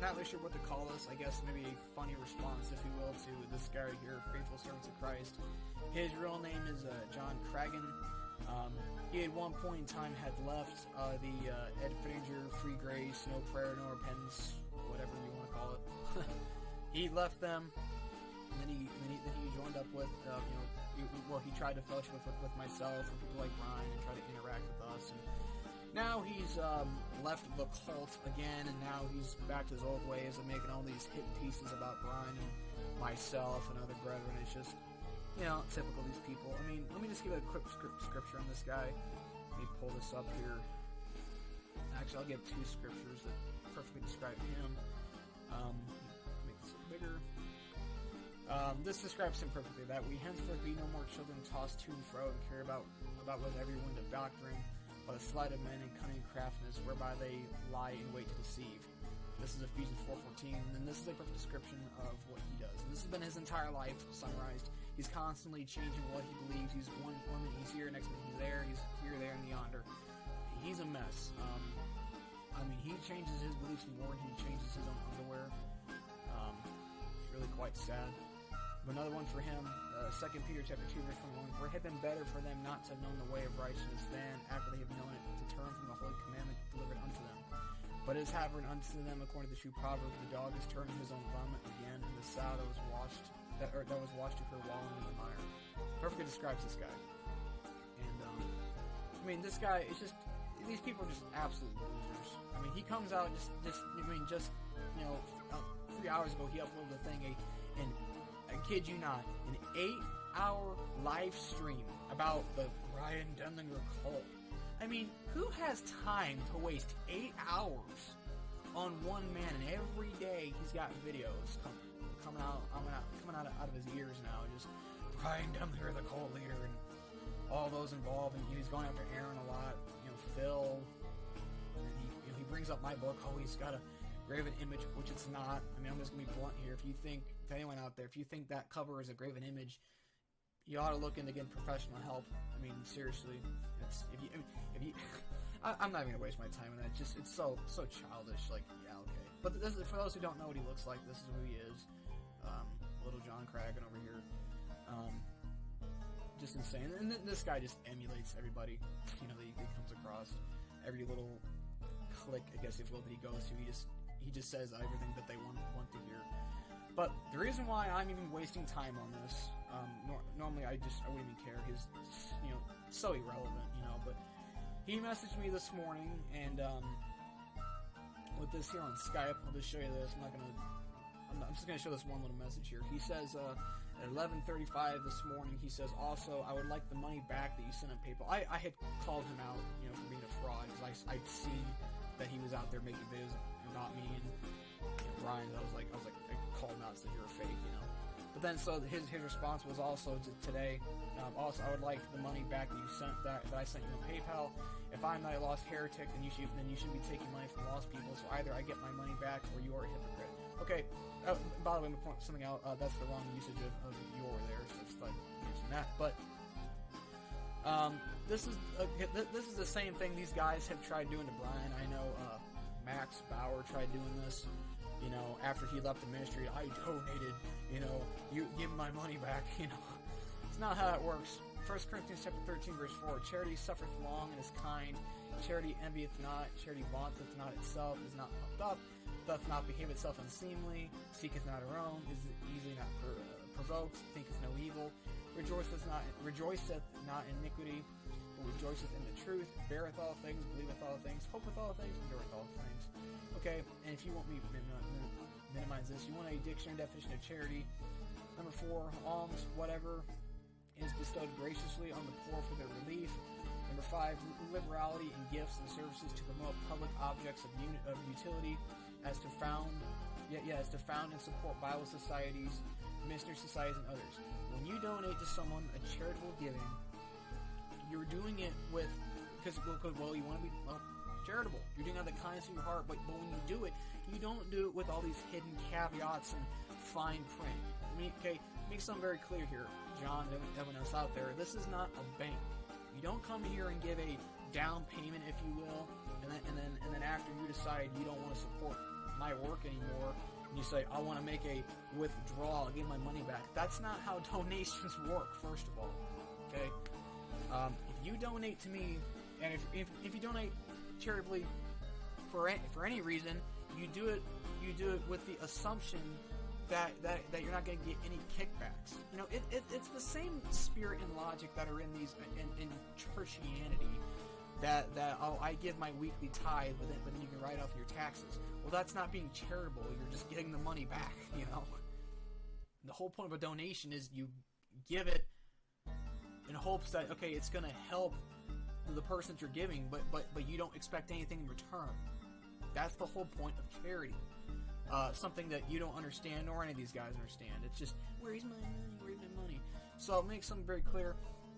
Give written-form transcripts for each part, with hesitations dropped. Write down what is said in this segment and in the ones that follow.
not really sure what to call this. I guess maybe a funny response, if you will, to this guy here, Faithful Servants of Christ. His real name is John Cragen. He at one point in time had left the Ed Frazier, Free Grace, No Prayer, No Repentance, whatever you want to call it. He left them, and then he joined up with, he tried to fellowship with myself and people like Brian and try to interact with us. And now he's left the cult again, and now he's back to his old ways of making all these hit pieces about Brian and myself and other brethren. It's just, typical of these people. I mean, let me just give a quick scripture on this guy. Let me pull this up here. Actually, I'll give two scriptures that perfectly describe him. Make this a little bigger. This describes him perfectly, that we henceforth be no more children tossed to and fro and care about with every wind of doctrine, but a sleight of men and cunning craftiness, whereby they lie in wait to deceive. This is Ephesians 4:14, and this is a perfect description of what he does. And this has been his entire life summarized. He's constantly changing what he believes. He's one minute he's here, next minute he's there, he's here, there, and yonder. He's a mess. He changes his beliefs more than he changes his own underwear. It's really quite sad. But another one for him, 2 Peter chapter 2, verse 21, for it had been better for them not to have known the way of righteousness than, after they have known it, to turn from the holy commandment delivered unto them. But it is happened unto them according to the true proverb, the dog is turned to his own vomit again, and the sow that was washed to her wallowing in the mire. Perfectly describes this guy. And this guy is just, these people are just absolute losers. He comes out just 3 hours ago he uploaded a thing, and I kid you not, an 8-hour live stream about the Brian Denlinger cult. Who has time to waste 8 hours on one man? And every day he's got videos coming out of his ears now. Just Brian Denlinger, the cult leader, and all those involved. And he's going after Aaron a lot. Phil. And he brings up my book. Oh, he's got a graven image, which it's not. I'm just gonna be blunt here. If anyone out there, if you think that cover is a graven image, you ought to look into getting professional help. Seriously, I'm not even gonna waste my time on that. It's so childish. Okay. But for those who don't know what he looks like, this is who he is. Little John Cragen over here. Just insane. And this guy just emulates everybody. That he comes across. Every little clique, I guess, if you will, that he goes to, he just says everything that they want to hear. But the reason why I'm even wasting time on this, normally I wouldn't even care. He's, so irrelevant, But he messaged me this morning, and with this here on Skype, I'll just show you this. I'm just going to show this one little message here. He says, at 11:35 this morning, he says, also, I would like the money back that you sent on PayPal. I had called him out, for being a fraud, because I'd seen that he was out there making videos about me and Brian. I called him out and said, you're a fake, But then, so his response was also today, also, I would like the money back that you sent, that I sent you on PayPal. If I'm not a lost heretic, then you should be taking money from lost people. So either I get my money back, or you are a hypocrite. Okay. By the way, I'm gonna point something out. That's the wrong usage of "your" there. So just like mention that. But this is the same thing these guys have tried doing to Brian. I know Max Bauer tried doing this. After he left the ministry, I donated. You give my money back. It's not how that works. 1 Corinthians chapter 13, verse 4, charity suffereth long and is kind. Charity envieth not. Charity vaunteth not itself, is not puffed up, doth not behave itself unseemly, seeketh not her own, is easily not provoked, thinketh no evil, rejoiceth not in iniquity, but rejoiceth in the truth, beareth all things, believeth all things, hopeth all things, endureth all things. Okay, and if you want me to minimize this, you want a dictionary definition of charity. Number 4, alms, whatever is bestowed graciously on the poor for their relief. Number 5, liberality in gifts and services to promote public objects of utility, as to found and support Bible societies, missionary societies, and others. When you donate to someone a charitable giving, you're doing it because you want to be charitable. You're doing it out of the kindness of your heart, but when you do it, you don't do it with all these hidden caveats and fine print. Make something very clear here, John, and everyone else out there. This is not a bank. You don't come here and give a down payment, if you will, and then after you decide you don't want to support my work anymore, and you say, I want to make a withdrawal, get my money back. That's not how donations work, first of all. Okay? If you donate to me, and if you donate charitably for any reason, you do it with the assumption that you're not going to get any kickbacks. You know, it's the same spirit and logic that are in these in churchianity. That I give my weekly tithe, but then you can write off your taxes. Well, that's not being charitable. You're just getting the money back. You know, the whole point of a donation is you give it in hopes that, okay, it's going to help the person that you're giving, but you don't expect anything in return. That's the whole point of charity. Something that you don't understand, nor any of these guys understand. It's just, where's my money? Where's my money? So I'll make something very clear.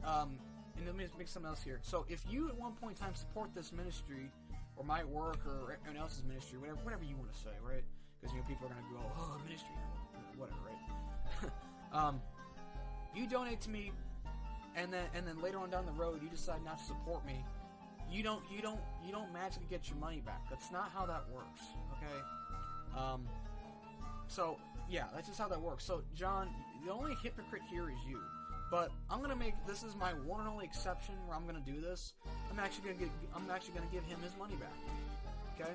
And let me make something else here. So if you at one point in time support this ministry, or my work, or anyone else's ministry, whatever you want to say, right? Because people are going to go, oh, ministry, whatever, right? You donate to me, and then later on down the road, you decide not to support me. You don't magically get your money back. That's not how that works. Okay. So yeah, that's just how that works. So John, the only hypocrite here is you. But I'm gonna this is my one and only exception where I'm gonna do this. I'm actually gonna give him his money back. Okay?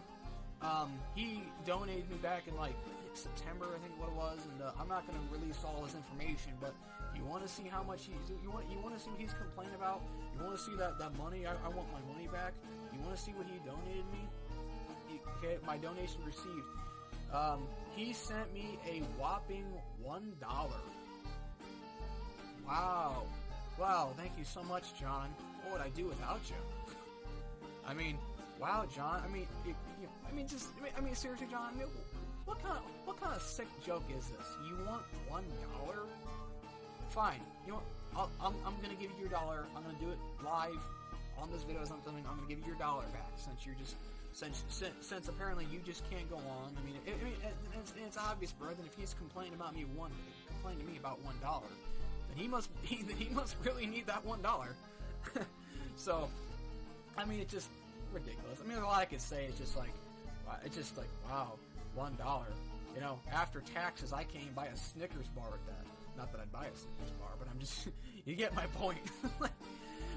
He donated me back in like September, I think what it was, and I'm not gonna release all his information. But you want to see how much you want to see what he's complaining about. You want to see that money. I want my money back. You want to see what he donated me. Okay, my donation received. He sent me a whopping $1. Wow, thank you so much, John. What would I do without you? I mean, wow, John. Seriously, John. What kind of sick joke is this? You want $1? Fine. You know what? I'm gonna give you your $1. I'm gonna do it live on this video or something. I'm gonna give you your $1 back since apparently you just can't go on. I mean, it's obvious, brother. If he's complaining about me complaining to me about $1. He must really need that $1. So, I mean, it's just ridiculous. I mean, there's a lot I could say. It's just like, wow, $1. You know, after taxes, I can't even buy a Snickers bar with that. Not that I'd buy a Snickers bar, but I'm just, you get my point. But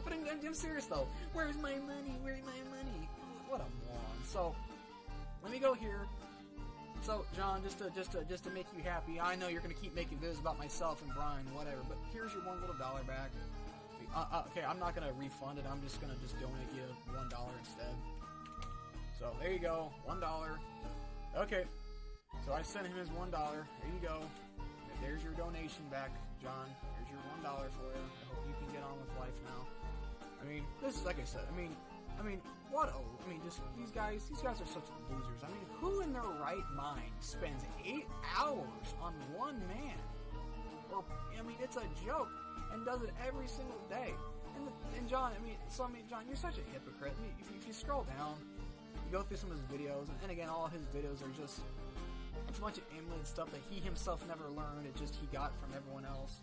I'm serious though. Where's my money? Where's my money? What a moron. So, let me go here. So, John, just to make you happy, I know you're going to keep making videos about myself and Brian, whatever, but here's your $1 back. Okay, I'm not going to refund it. I'm just going to donate you $1 instead. So, there you go, $1. Okay, so I sent him his $1. There you go. There's your donation back, John. Here's your $1 for you. I hope you can get on with life now. I mean, this is, like I said, just these guys are such losers. I mean, who in their right mind spends 8 hours on one man? Or, it's a joke, and does it every single day. And John, John, you're such a hypocrite. I mean, if you scroll down, you go through some of his videos, and again, all his videos are just a bunch of emulated stuff that he himself never learned. It just he got from everyone else.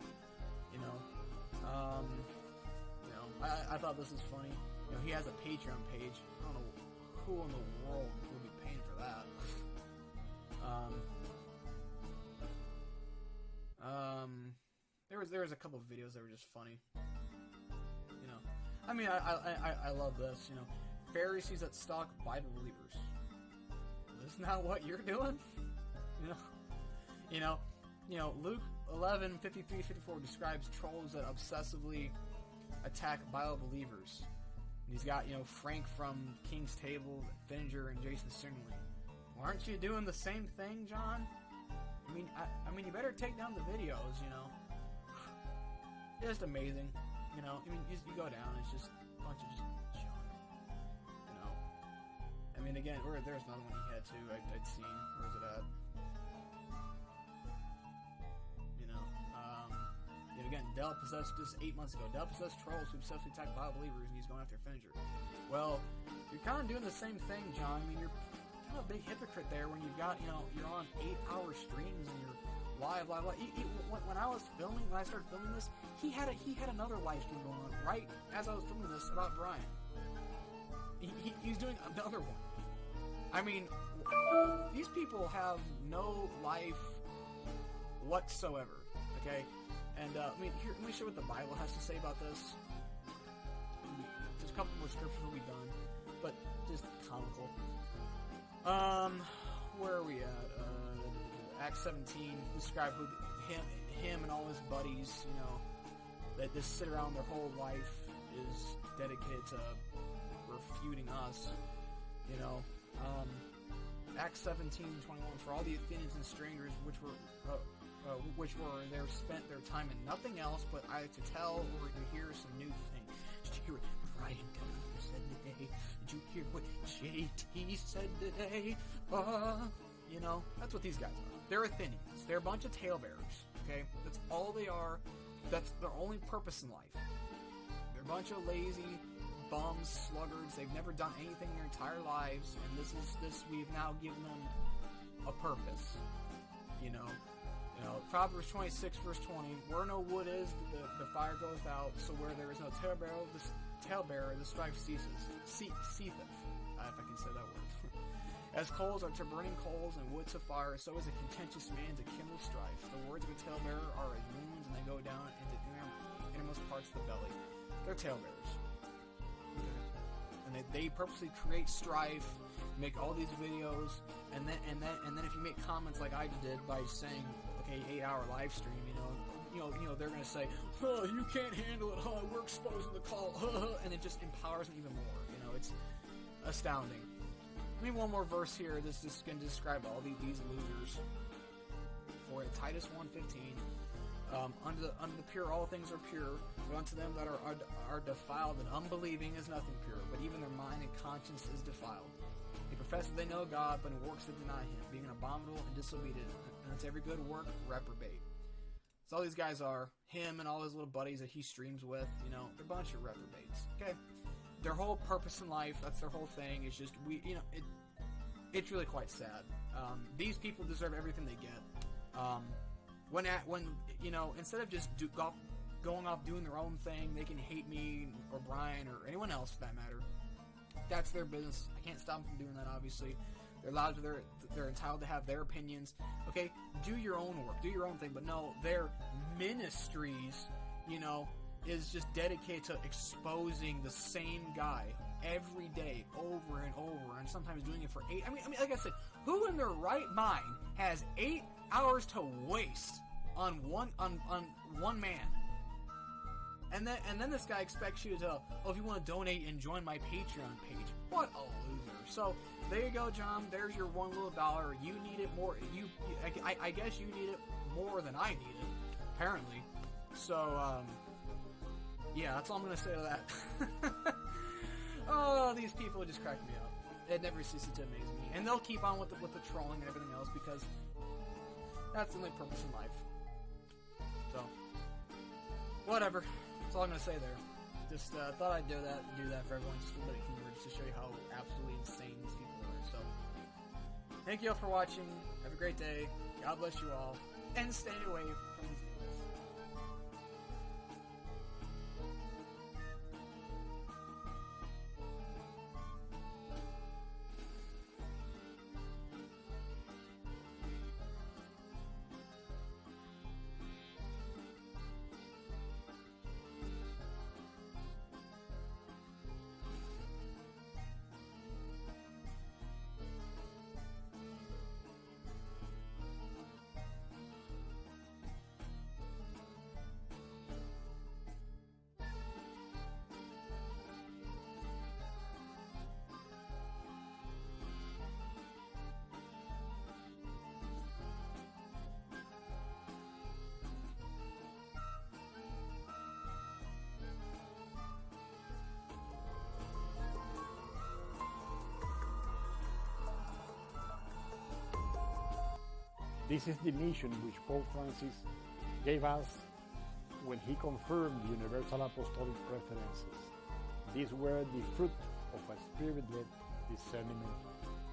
I thought this was funny. He has a Patreon page. I don't know who in the world would be paying for that. There was a couple of videos that were just funny. I love this. Pharisees that stalk Bible believers. Isn't that what you're doing? Luke 11:53-54 describes trolls that obsessively attack Bible believers. He's got, Frank from King's Table, Finninger, and Jason Singley. Well, aren't you doing the same thing, John? You better take down the videos, It's just amazing, you go down, it's just a bunch of just junk, Again, there's another one he had, too, I'd seen. Where's it at? Again, Dell possessed just 8 months ago. Dell possessed trolls who obsessively attack Bible believers, and he's going after Finninger. Well, you're kind of doing the same thing, John. You're kind of a big hypocrite there when you've got, you're on 8-hour streams and you're live. When I started filming this, he had another live stream going on right as I was filming this about Brian. He's doing another one. I mean, these people have no life whatsoever, okay? And, I mean, here, let me show what the Bible has to say about this. There's a couple more scriptures will be done, but just comical. Where are we at? Acts 17, describe who him and all his buddies, you know, that just sit around their whole life is dedicated to refuting us, you know. Acts 17:21, for all the Athenians and strangers which were there spent their time in nothing else but either to tell or to hear some new thing. Did you hear what Ryan Gunner said today? Did you hear what JT said today? You know, that's what these guys are. They're Athenians. They're a bunch of talebearers, okay? That's all they are. That's their only purpose in life. They're a bunch of lazy bums, sluggards. They've never done anything in their entire lives, and we've now given them a purpose. You know, Proverbs 26 verse 20. Where no wood is, the fire goeth out. So where there is no talebearer, the strife ceaseth. If I can say that word. As coals are to burning coals and wood to fire, so is a contentious man to kindle strife. The words of a talebearer are as wounds, and they go down into innermost parts of the belly. They're talebearers. Okay. And they purposely create strife, make all these videos, and then if you make comments like I did by saying, okay, 8-hour live stream, you know, they're gonna say, oh, you can't handle it, we're exposing the call, and it just empowers them even more. You know, it's astounding. Let me one more verse here. This is going to describe all these losers. For Titus 1:15, unto the pure all things are pure, but unto them that are defiled and unbelieving is nothing pure, but even their mind and conscience is defiled. They profess that they know God, but in works they deny Him, being abominable and disobedient, and unto every good work reprobate. So all these guys are, him and all his little buddies that he streams with, you know, they're a bunch of reprobates. Okay. Their whole purpose in life, that's their whole thing, is just, it's really quite sad. These people deserve everything they get. When instead of just going off doing their own thing, they can hate me or Brian or anyone else for that matter. That's their business. I can't stop them from doing that, obviously. They're allowed to, they're entitled to have their opinions. Okay, do your own work, do your own thing, but no, their ministries, is just dedicated to exposing the same guy every day, over and over, and sometimes doing it for 8. I mean, like I said, who in their right mind has 8 hours to waste on one man? And then this guy expects you to, if you want to donate and join my Patreon page. What a loser. So there you go, John. There's your $1 little dollar. You need it more. I guess you need it more than I need it, apparently. So yeah, that's all I'm gonna say to that. Oh, these people just crack me up. It never ceases to amaze me, and they'll keep on with the trolling and everything else because that's the only purpose in life. So, whatever. That's all I'm gonna say there. Just thought I'd do that for everyone, just a little bit of humor, just to show you how absolutely insane these people are. So, thank you all for watching. Have a great day. God bless you all, and stay away from these people. This is the mission which Pope Francis gave us when he confirmed the Universal Apostolic Preferences. These were the fruit of a spirit-led discernment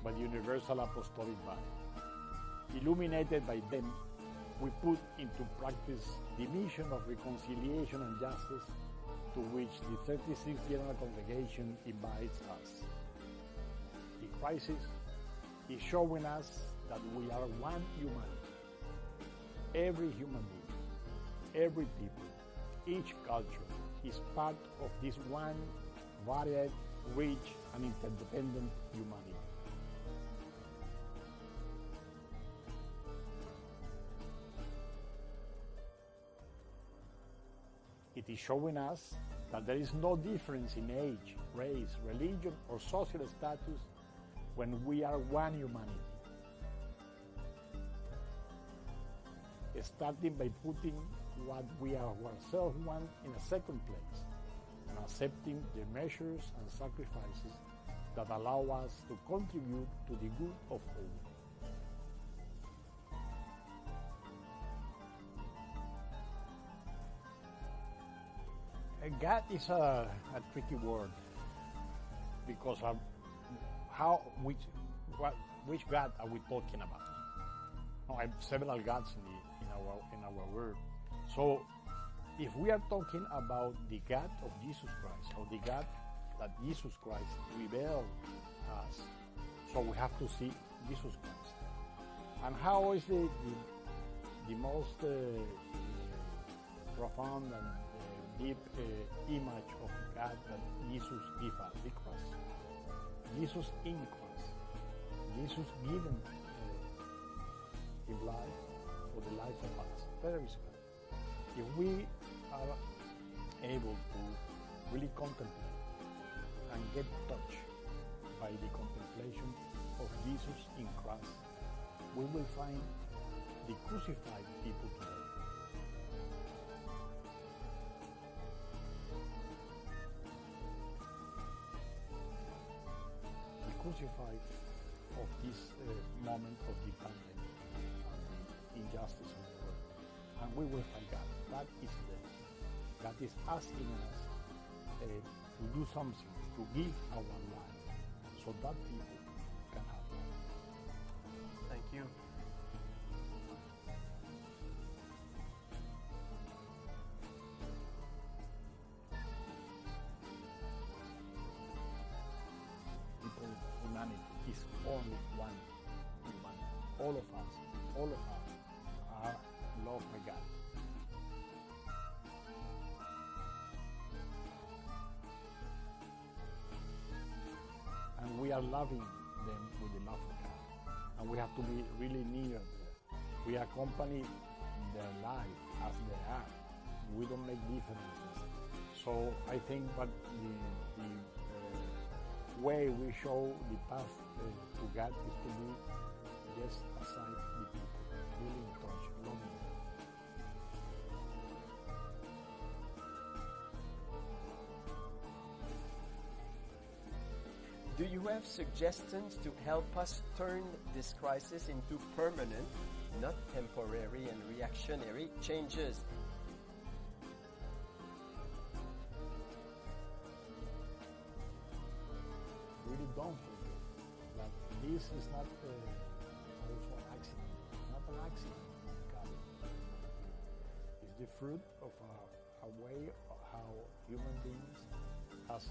by the Universal Apostolic Body. Illuminated by them, we put into practice the mission of reconciliation and justice to which the 36th General Congregation invites us. The crisis is showing us that we are one humanity. Every human being, every people, each culture is part of this one varied, rich, and interdependent humanity. It is showing us that there is no difference in age, race, religion, or social status when we are one humanity. Starting by putting what we are ourselves want in a second place, and accepting the measures and sacrifices that allow us to contribute to the good of all. God is a tricky word because of which God are we talking about? I have several gods in our world. So if we are talking about the God of Jesus Christ, or the God that Jesus Christ revealed us, so we have to see Jesus Christ. And how is the most profound and deep image of God that Jesus gave us, the cross. Jesus in the cross. Jesus given His life for the life of us. There is God. If we are able to really contemplate and get touched by the contemplation of Jesus in Christ, we will find the crucified people today. The crucified of this moment of the pandemic and the injustice in the world. And we will find God. God is there. God is asking us to do something, to give our life, so that people can have life. Thank you. People, humanity is only one humanity. All of us are loved by God. And we are loving them with the love of God. And we have to be really near them. We accompany their life as they are. We don't make differences. So I think that the way we show the path to God is to be just aside the people, really in touch, loving them. Do you have suggestions to help us turn this crisis into permanent, not temporary and reactionary changes? Really don't forget that this is not also an accident. It's not an accident. God. It's the fruit of a way of how human beings has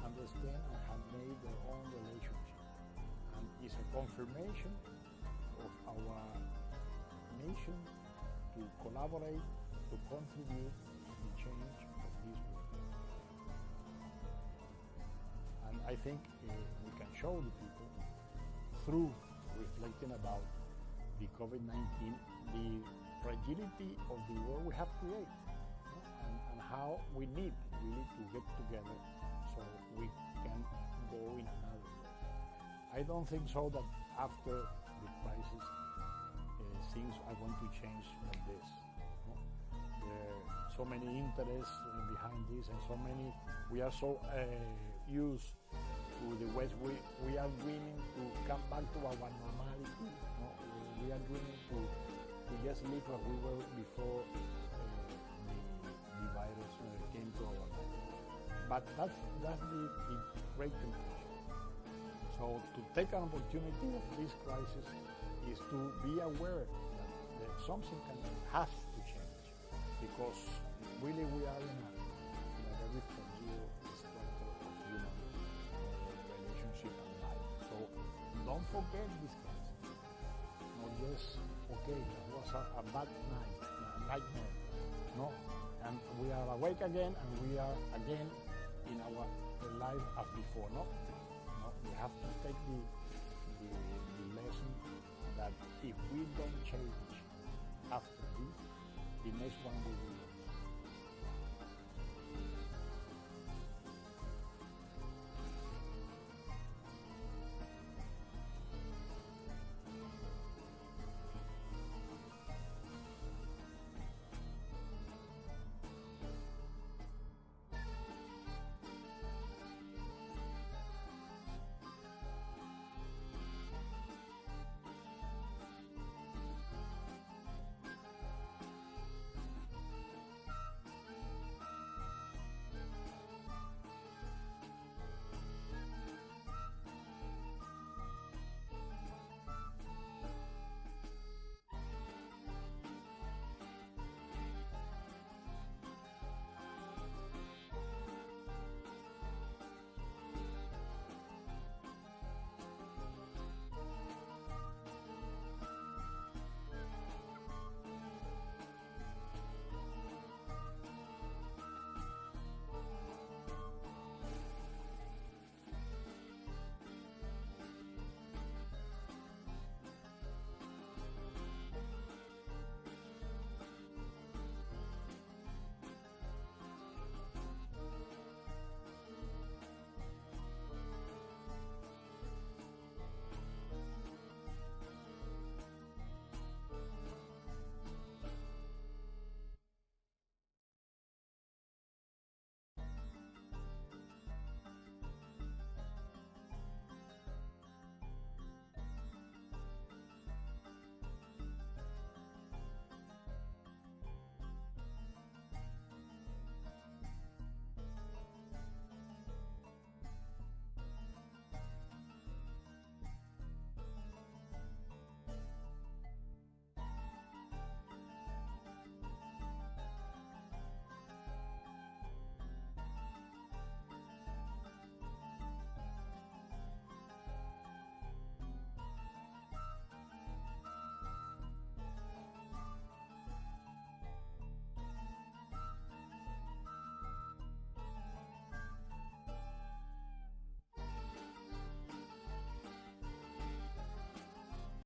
understand and have made their own relationship, and it's a confirmation of our mission to collaborate, to contribute to the change of this world. And I think we can show the people through reflecting about the COVID-19, the fragility of the world we have created, and how we need really to get together so we can go in another way. I don't think so that after the crisis things are going to change like this. No? There are so many interests behind this, and so many, we are so used to the West. We are dreaming to come back to our normality. No? We are dreaming to just live as we were before the virus came to our life. But that's the great temptation. So to take an opportunity of this crisis is to be aware that something has to change, because really we are in a very fragile structure of human relationship and life. So don't forget this crisis. Not just, okay, that was a bad night, a nightmare. No, and we are awake again, and we are again in our life as before. No, we have to take the lesson that if we don't change after this, the next one will be